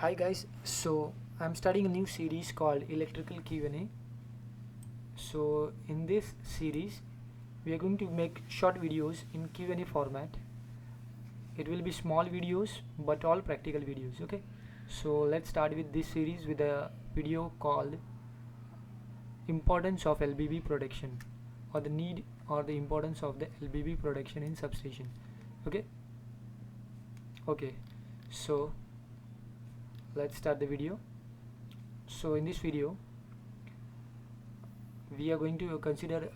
Hi guys, so I'm starting a new series called Electrical Q&A. So in this series we are going to make short videos in Q&A format. It will be small videos but all practical videos, okay? So let's start with this series with a video called Importance of LBB Protection, or the need or the importance of the LBB protection in substation. Okay, so let's start the video. So in this video we are going to consider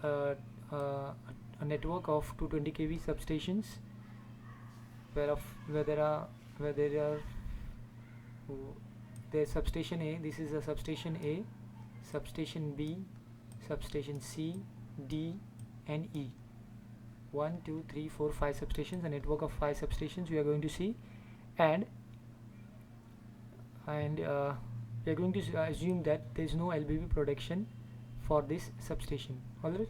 a network of 220 kV substations where there are there's substation A. This is a substation A, substation B, substation C, D and E. 1 2 3 4 5 substations, a network of 5 substations we are going to see, and we are going to assume that there is no LBB protection for this substation. Alright,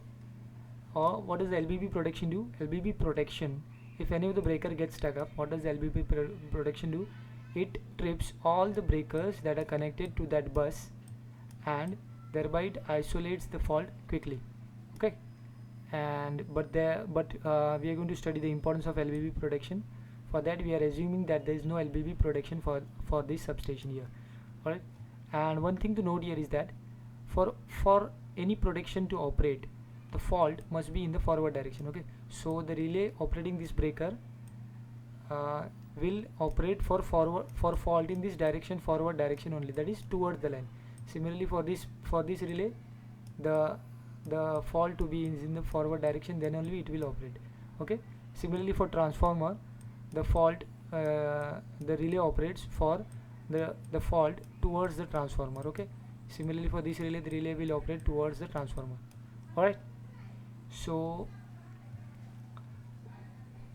or what does the LBB protection do? LBB protection, if any of the breaker gets stuck up, what does the LBB protection do? It trips all the breakers that are connected to that bus, and thereby it isolates the fault quickly. Okay, and we are going to study the importance of LBB protection. For that we are assuming that there is no LBB protection for this substation here. Alright, and one thing to note here is that for any protection to operate, the fault must be in the forward direction. Okay, so the relay operating this breaker will operate for fault in this direction, forward direction only, that is towards the line. Similarly for this relay, the fault to be in the forward direction, then only it will operate. Okay, similarly for transformer, the relay operates for the fault towards the transformer. Okay, similarly for this relay, the relay will operate towards the transformer. Alright, so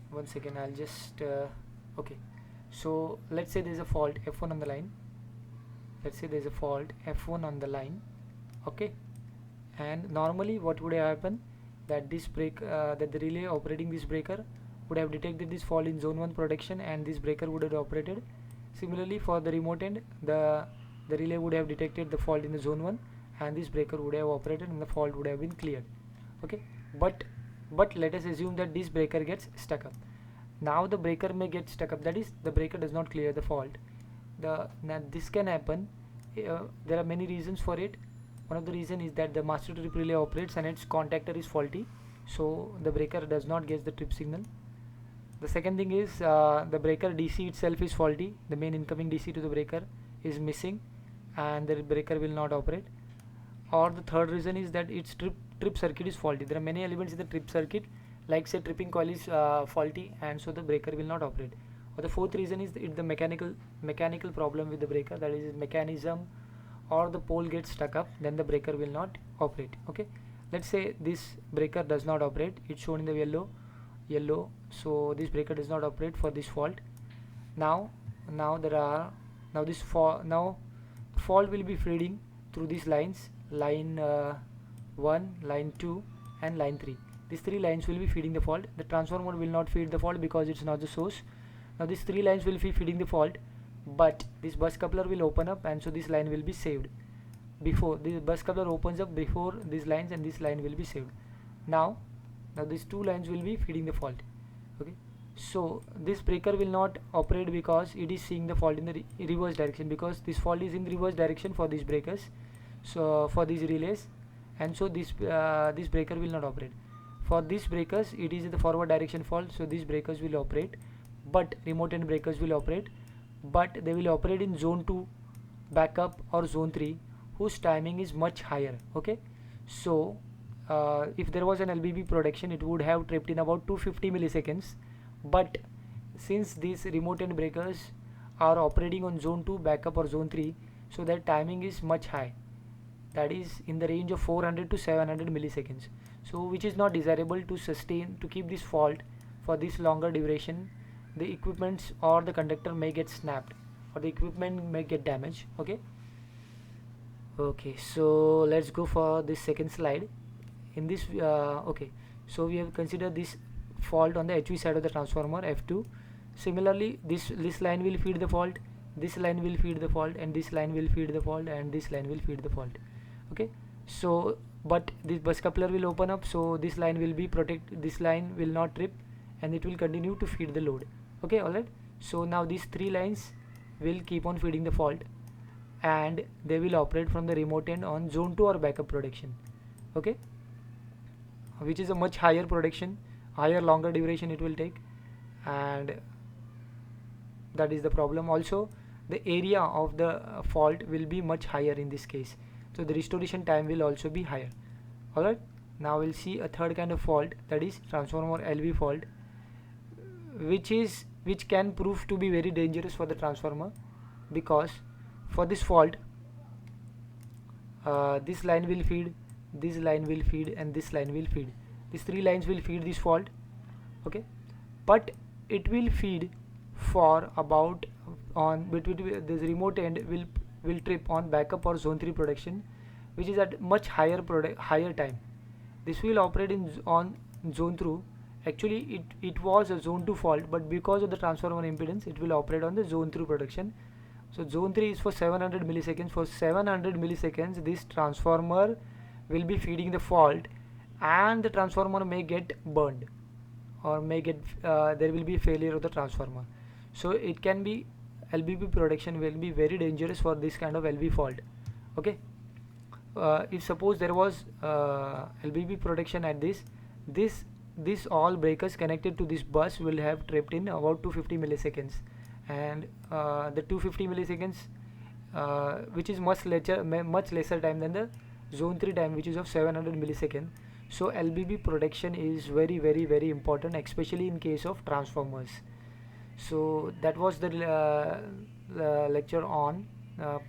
one second, I'll just okay, so let's say there's a fault F1 on the line. Let's say there's a fault F1 on the line. Okay, and normally what would have happened, that the relay operating this breaker would have detected this fault in zone 1 protection, and this breaker would have operated. Similarly for the remote end, the relay would have detected the fault in the zone 1, and this breaker would have operated and the fault would have been cleared. Okay, but let us assume that this breaker gets stuck up. Now the breaker may get stuck up, that is, the breaker does not clear the fault. Now this can happen. There are many reasons for it. One of the reason is that the master trip relay operates and its contactor is faulty, so the breaker does not get the trip signal. The second thing is the breaker DC itself is faulty. The main incoming DC to the breaker is missing, and the breaker will not operate. Or the third reason is that its trip circuit is faulty. There are many elements in the trip circuit, like say tripping coil is faulty, and so the breaker will not operate. Or the fourth reason is the mechanical problem with the breaker, that is mechanism, or the pole gets stuck up, then the breaker will not operate. Okay, let's say this breaker does not operate, it's shown in the yellow, so this breaker does not operate for this fault. Now fault will be feeding through these lines, line 1, line 2 and line 3. These 3 lines will be feeding the fault. The transformer will not feed the fault because it's not the source. Now these 3 lines will be feeding the fault, but this bus coupler will open up, and so this line will be saved before the bus coupler opens up, before these lines, and this line will be saved. Now these 2 lines will be feeding the fault. Okay, so this breaker will not operate because it is seeing the fault in the reverse direction, because this fault is in the reverse direction for these breakers, so for these relays, and so this breaker will not operate. For these breakers it is in the forward direction fault, so these breakers will operate, but remote end breakers will operate, but they will operate in zone 2 backup or zone 3, whose timing is much higher. Okay, so if there was an LBB protection, it would have tripped in about 250 milliseconds, but since these remote end breakers are operating on zone 2 backup or zone 3, so their timing is much high, that is in the range of 400 to 700 milliseconds, so which is not desirable to keep this fault for this longer duration. The equipments or the conductor may get snapped, or the equipment may get damaged. Okay, so let's go for this second slide. In this okay, so we have considered this fault on the HV side of the transformer F2. Similarly, this line will feed the fault, this line will feed the fault, and this line will feed the fault, and this line will feed the fault. Okay, so but this bus coupler will open up, so this line will be this line will not trip, and it will continue to feed the load. Okay, alright. So now these three lines will keep on feeding the fault, and they will operate from the remote end on zone 2 or backup production. Okay, which is a much higher production, longer duration it will take, and that is the problem. Also, the area of the fault will be much higher in this case, so the restoration time will also be higher. Alright, now we'll see a third kind of fault, that is transformer LV fault, which can prove to be very dangerous for the transformer, because for this fault this line will feed, this line will feed, and this line will feed. These three lines will feed this fault. Okay, but it will feed for about on between this remote end will trip on backup or zone 3 production, which is at much higher time. This will operate on zone 3. Actually it was a zone 2 fault, but because of the transformer impedance it will operate on the zone 3 production. So zone 3 is for 700 milliseconds. For 700 milliseconds this transformer will be feeding the fault, and the transformer may get burned, or may get there will be failure of the transformer. So it can be, LBB production will be very dangerous for this kind of LV fault. Okay, if suppose there was LBB production at this all breakers connected to this bus will have tripped in about 250 milliseconds, and the 250 milliseconds which is much lesser time than the zone 3 time, which is of 700 milliseconds. So LBB protection is very important, especially in case of transformers. So that was the lecture on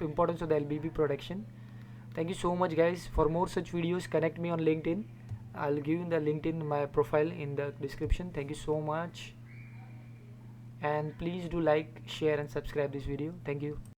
importance of the LBB protection. Thank you so much guys. For more such videos, connect me on LinkedIn. I'll give you the LinkedIn my profile in the description. Thank you so much, and please do like, share and subscribe this video. Thank you.